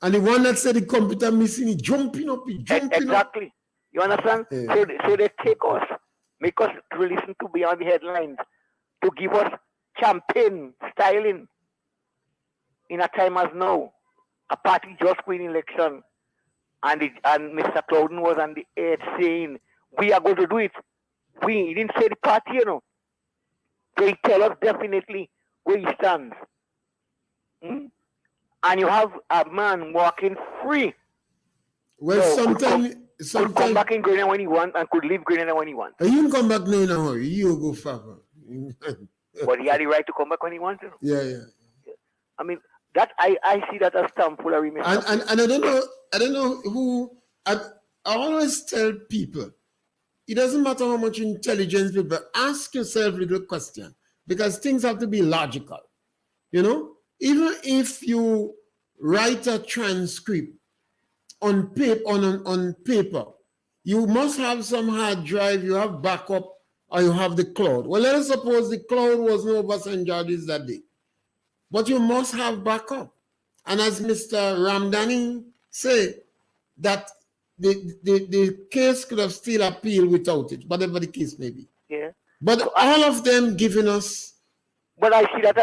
and the one that said the computer missing, he jumping up. Exactly. You understand? Yeah. So they take us, make us to listen to beyond the headlines, to give us campaign styling in a time as now. A party just win election, and Mr. Clouden was on the air saying, we are going to do it. He didn't say the party, you know. So he tell us definitely where he stands. And you have a man walking free. Well, sometimes could come back in Grenada when he wants and could leave Grenada when he wants. You can come back now in a hurry. You go far. But he had the right to come back when he wants to. Yeah. I mean, that I see that as tomfoolery. And I don't know who. I always tell people, it doesn't matter how much intelligence people, ask yourself a little question, because things have to be logical. You know, even if you write a transcript on paper, you must have some hard drive, you have backup, or you have the cloud. Well, let us suppose the cloud was no Obasanjo that day, but you must have backup. And as Mr. Ramdani said, that the case could have still appealed without it, whatever the case may be. Yeah. But all of them giving us But I see that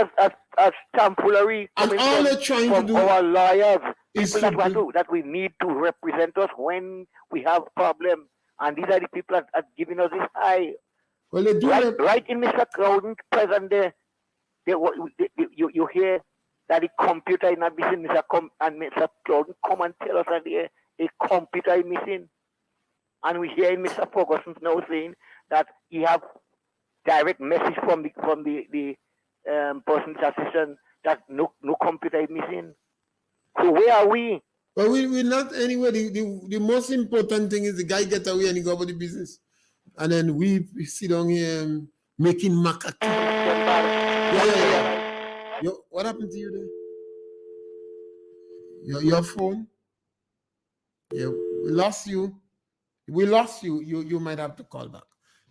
as tomfoolery And coming all they're trying to from do our lawyers, is people that we need to represent us when we have problems. And these are the people that are giving us this high. well, they do right in Mr. Crowden present there. You hear that the computer is not missing, and Mr. Crowden come and tell us that a computer is missing. And we hear Mr. Ferguson now saying that he have direct message from the person's assistant that no computer is missing. So where are we? But we're not anywhere. The most important thing is the guy get away and he go about the business. And then we sit down here making macaque. Yeah. What happened to you there? Your phone? Yeah, we lost you. We lost you. You might have to call back.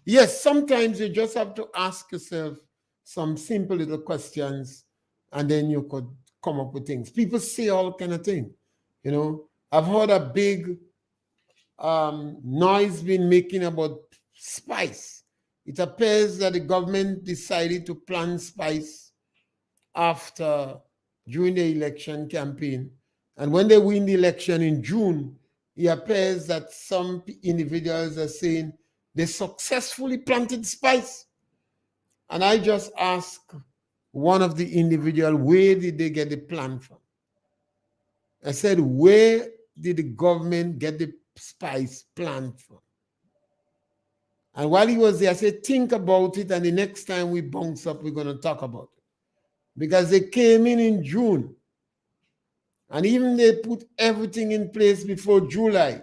Yes, sometimes you just have to ask yourself some simple little questions and then you could come up with things. People say all kind of things. You know, I've heard a big noise being making about spice. It appears that the government decided to plant spice during the election campaign. And when they win the election in June, it appears that some individuals are saying they successfully planted spice. And I just asked one of the individuals, where did they get the plant from? I said, where did the government get the spice plant from? And while he was there, I said, think about it, and the next time we bounce up, we're going to talk about it. Because they came in June, and even they put everything in place before July.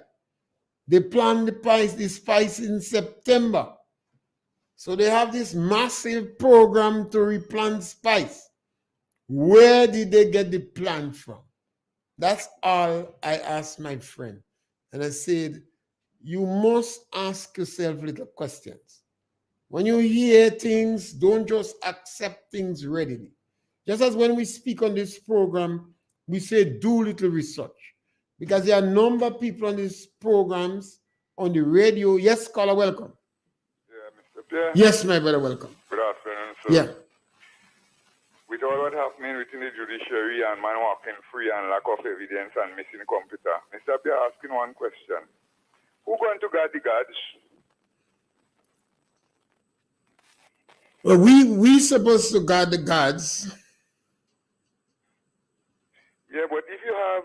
They planned the spice in September. So they have this massive program to replant spice. Where did they get the plant from? That's all I asked my friend. And I said, you must ask yourself little questions. When you hear things, don't just accept things readily. Just as when we speak on this program, we say do little research. Because there are a number of people on these programs, on the radio. Yes, caller, welcome. Yeah, Mr. Pierre. Yes, my brother, welcome. Good afternoon, sir. Yeah. With all what happening within the judiciary and man walking free and lack of evidence and missing computer, Mr. Pierre asking one question. Who going to guard the guards? Well, we supposed to guard the guards. Yeah, but if you have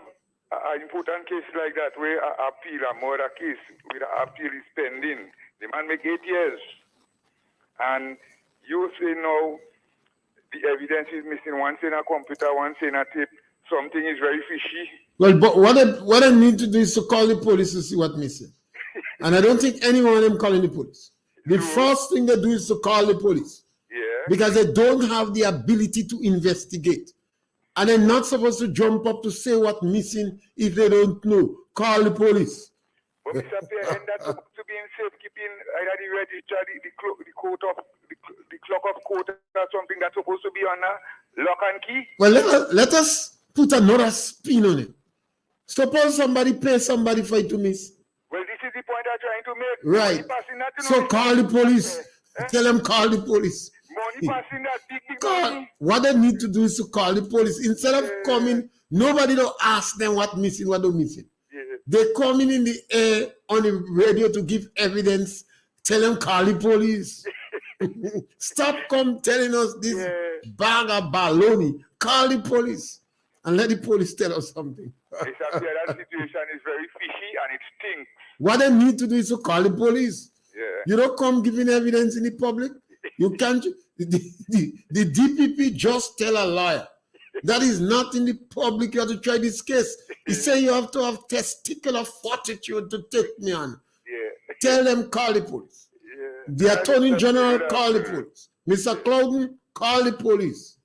an important case like that where an appeal, a murder case, with an appeal is pending, the man make 8 years. And you say now the evidence is missing, one saying a computer, one saying a tape, something is very fishy. Well, but what I need to do is to call the police to see what's missing. And I don't think any one of them calling the police. The first thing they do is to call the police. Yeah. Because they don't have the ability to investigate. And they're not supposed to jump up to say what's missing if they don't know. Call the police. But Mr. Pierre, and that to be in safekeeping, either the register, the clock of court or something that's supposed to be on a lock and key. Well, let us put another spin on it. Suppose somebody pays somebody for it to miss. Well, this is the point I'm trying to make. Right. So call the police. Tell them call the police. Money passing that big money. What they need to do is to call the police. Instead of coming, nobody don't ask them what missing, what don't missing. Yeah. They come in the air on the radio to give evidence. Tell them call the police. Stop telling us this bag of baloney. Call the police and let the police tell us something. That situation is very fishy and it stinks. What they need to do is to call the police. Yeah. You don't come giving evidence in the public. You can't. The DPP just tell a liar. That is not in the public. You have to try this case. He say you have to have testicular fortitude to take me on. Yeah. Tell them call the police. Yeah. The Attorney General call the police. Mr. Crowden, call the police.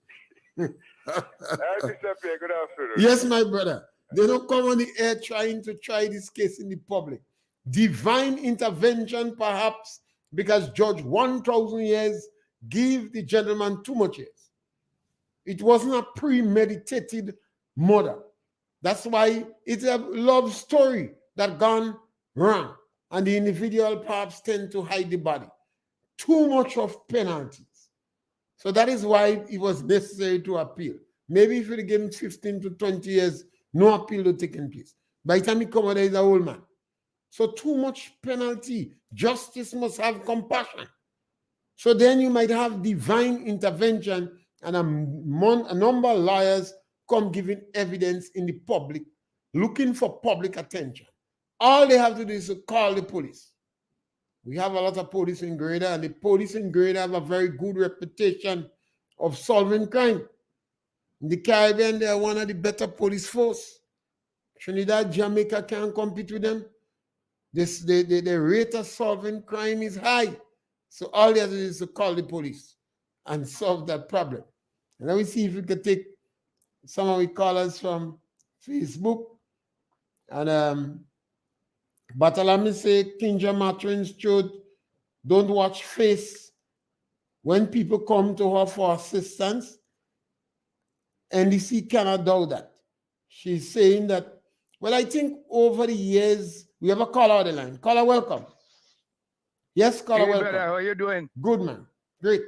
Mr. Pierre, good afternoon. Yes, my brother. They don't come on the air trying to try this case in the public. Divine intervention, perhaps, because Judge 1,000 years give the gentleman too much years. It wasn't a premeditated murder. That's why it's a love story that gone wrong. And the individual perhaps tend to hide the body. Too much of penalties. So that is why it was necessary to appeal. Maybe if you give him 15 to 20 years, no appeal to taking place. By the time he come out, there is an old man. So too much penalty. Justice must have compassion. So then you might have divine intervention and a number of lawyers come giving evidence in the public, looking for public attention. All they have to do is to call the police. We have a lot of police in Grenada, and the police in Grenada have a very good reputation of solving crime. In the Caribbean, they are one of the better police force. Trinidad, Jamaica can't compete with them. The rate of solving crime is high. So all they have to do is to call the police and solve that problem. And let me see if we can take some of the callers from Facebook. And Bartholomew say, Kinja Matrin's church, don't watch face. When people come to her for assistance, NDC cannot do that. She's saying that, well, I think over the years, we have a caller on the line. Caller, welcome. Yes, caller, Hey, welcome. brother, how you doing? Good, man. Great.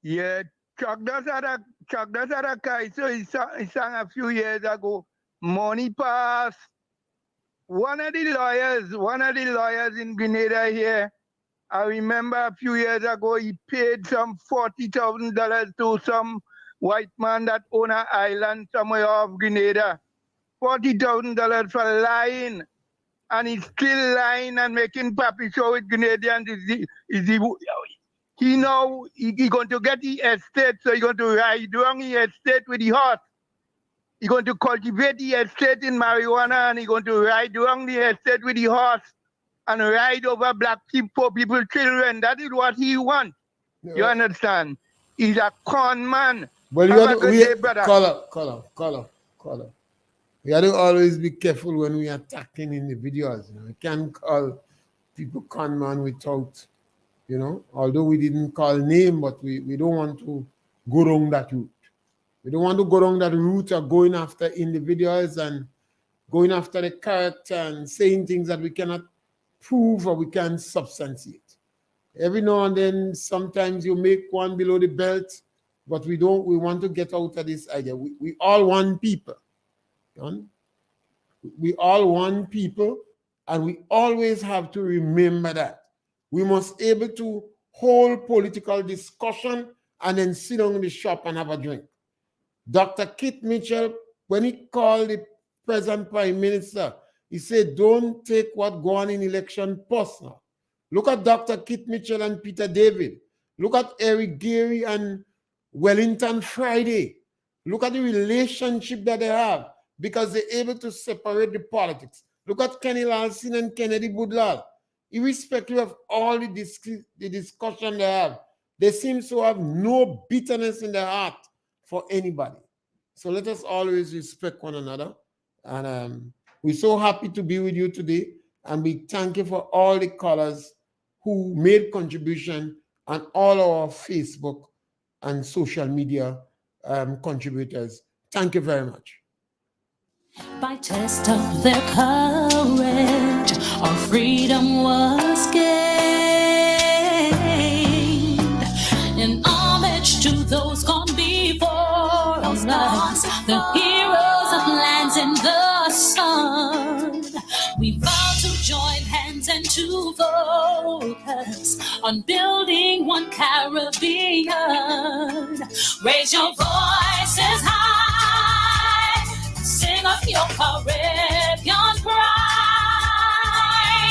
Yeah, Chuck does had a guy, so he sang a few years ago, Money Pass. One of the lawyers in Grenada here, I remember a few years ago, he paid some $40,000 to some white man that own an island somewhere off Grenada. $40,000 for lying. And he's still lying and making puppy show with Grenadians. He going to get the estate, so he's going to ride down the estate with the horse. He's going to cultivate the estate in marijuana, and he's going to ride down the estate with the horse and ride over black people, people's children. That is what he wants. Yeah. You understand? He's a con man. Well, you have to, caller. We have to always be careful when we are attacking individuals. You know, we can't call people con man without, you know, although we didn't call name, but we don't want to go wrong that route. We don't want to go wrong that route of going after individuals and going after the character and saying things that we cannot prove or we can't substantiate. Every now and then, sometimes you make one below the belt, but we want to get out of this idea. We all want people. We all want people, and we always have to remember that. We must be able to hold political discussion and then sit down in the shop and have a drink. Dr. Kit Mitchell, when he called the present Prime Minister, he said, don't take what go on in election personal. Look at Dr. Kit Mitchell and Peter David. Look at Eric Gary and Wellington Friday. Look at the relationship that they have, because they're able to separate the politics. Look at Kenny Lalsin and Kennedy Budlal. Irrespective of all the discussion they have, they seem to have no bitterness in their heart for anybody. So let us always respect one another. And we're so happy to be with you today. And we thank you for all the callers who made contribution and all our Facebook and social media contributors. Thank you very much. By test of their courage, our freedom was gained. In homage to those gone before us, the heroes of lands in the sun, we vow to join hands and to focus on building one Caribbean. Raise your voices high, sing of your courage.